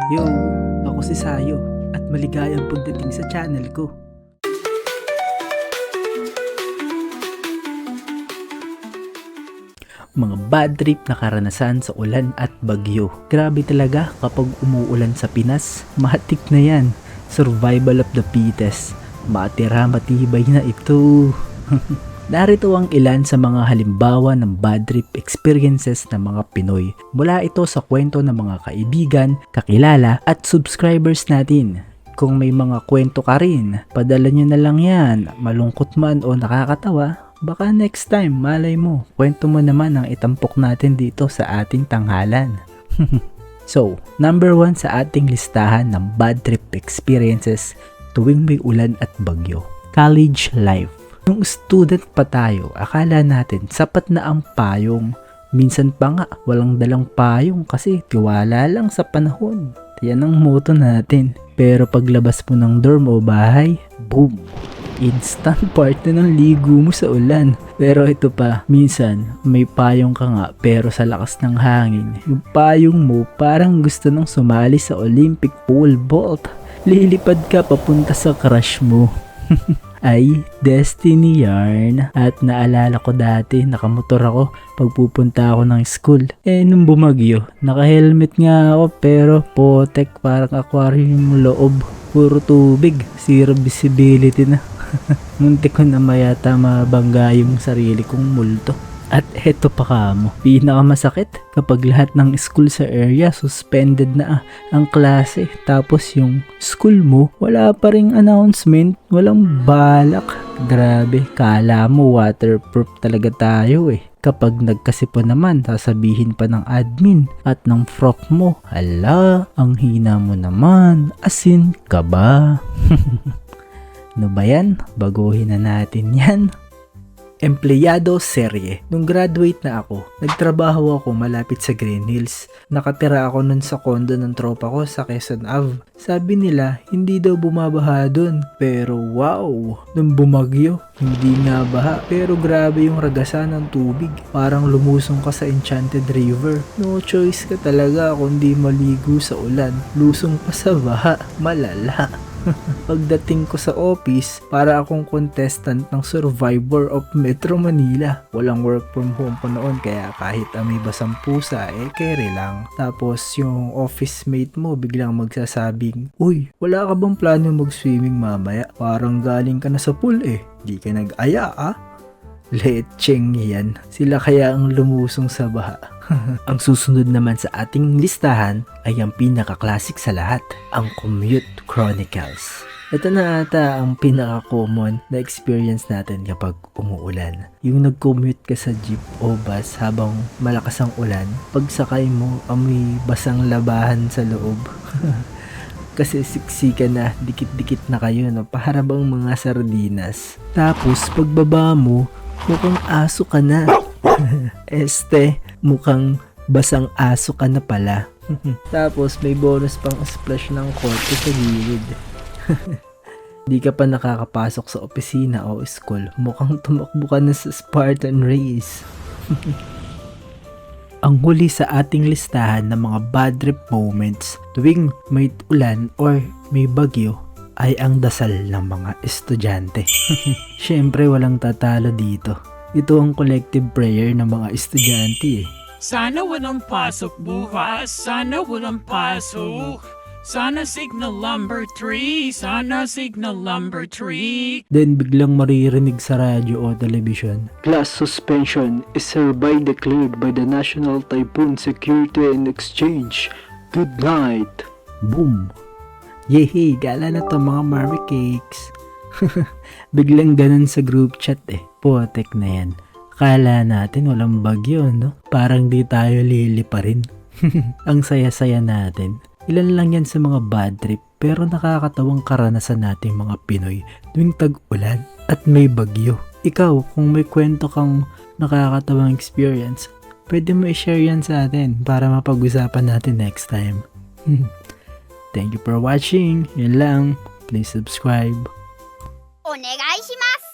Yo, ako si Sayo at maligayang pagdating sa channel ko. Mga bad trip na karanasan sa ulan at bagyo. Grabe talaga kapag umuulan sa Pinas. Matik na yan. Survival of the fittest. Matira matibay na ito. Narito ang ilan sa mga halimbawa ng bad trip experiences ng mga Pinoy. Mula ito sa kwento ng mga kaibigan, kakilala at subscribers natin. Kung may mga kwento ka rin, padala nyo na lang yan. Malungkot man o nakakatawa, baka next time, malay mo, kwento mo naman ang itampok natin dito sa ating tanghalan. So, number 1 sa ating listahan ng bad trip experiences tuwing may ulan at bagyo. College life. Nung student pa tayo, akala natin sapat na ang payong. Minsan pa nga, walang dalang payong kasi tiwala lang sa panahon. Yan ang motto natin. Pero paglabas mo ng dorm o bahay, boom! Instant part na ng ligo mo sa ulan. Pero ito pa, minsan may payong ka nga pero sa lakas ng hangin, yung payong mo parang gusto nang sumali sa Olympic pole vault. Lilipad ka papunta sa crush mo. Ay, destiny yarn. At naalala ko dati, nakamotor ako pagpupunta ako ng school. Nung bumagyo, naka-helmet nga ako pero potek parang aquarium yung loob. Puro tubig, zero visibility na. Muntik ko na mayata mabangga yung sarili kong multo. At eto pa kamo, pinakamasakit kapag lahat ng school sa area suspended na ang klase. Tapos yung school mo, wala pa ring announcement, walang balak. Grabe, kala mo waterproof talaga tayo eh. Kapag nagkasipon naman, sasabihin pa ng admin at ng prof mo, hala, ang hina mo naman, asin ka ba? Ano ba yan? Baguhin na natin yan. Empleyado serye. Nung graduate na ako, nagtrabaho ako malapit sa Green Hills. Nakatira ako nun sa condo ng tropa ko sa Quezon Ave. Sabi nila, hindi daw bumabaha dun. Pero wow, nung bumagyo, hindi nga baha. Pero grabe yung ragasan ng tubig. Parang lumusong ka sa Enchanted River. No choice ka talaga kundi maligo sa ulan. Lusong pa sa baha. Malala. Pagdating ko sa office, para akong contestant ng Survivor of Metro Manila. Walang work from home pa noon kaya kahit may basang pusa, carry lang. Tapos yung office mate mo biglang magsasabing, "Uy, wala ka bang plano mag-swimming mamaya? Parang galing ka na sa pool eh. Di ka nag-aya ah?" Lecheng yan. Sila kaya ang lumusong sa baha. Ang susunod naman sa ating listahan ay ang pinaka-classic sa lahat, ang Commute Chronicles. Ito na ata ang pinaka-common na experience natin kapag umuulan. Yung nag-commute ka sa jeep o bus habang malakas ang ulan, pagsakay mo, amoy basang labahan sa loob. Kasi siksika na, dikit-dikit na kayo, no? Para bang mga sardinas. Tapos pagbaba mo, mukhang aso ka na. Mukhang basang aso ka na pala. Tapos may bonus pang splash ng korte sa gilid. Di ka pa nakakapasok sa opisina o school. Mukhang tumakbo ka na sa Spartan race. Ang huli sa ating listahan ng mga bad trip moments tuwing may ulan or may bagyo ay ang dasal ng mga estudyante. Siyempre walang tatalo dito. Ito ang collective prayer ng mga estudyante eh. Sana walang pasok bukas. Sana walang pasok. Sana signal number 3. Sana signal number 3. Then biglang maririnig sa radyo o television, "Class suspension is hereby declared by the National Typhoon Security and Exchange. Good night." Boom! Yehey! Gala na to mga Mary Cakes. Biglang ganun sa group chat eh. Potek na yan. Kala natin walang bagyo, no? Parang di tayo lili pa rin. Ang saya-saya natin. Ilan lang yan sa mga bad trip pero nakakatawang karanasan nating mga Pinoy tuwing tag-ulan at may bagyo. Ikaw, kung may kwento kang nakakatawang experience, pwede mo i-share yan sa atin para mapag-usapan natin next time. Thank you for watching. Yun lang. Please subscribe. お願いします。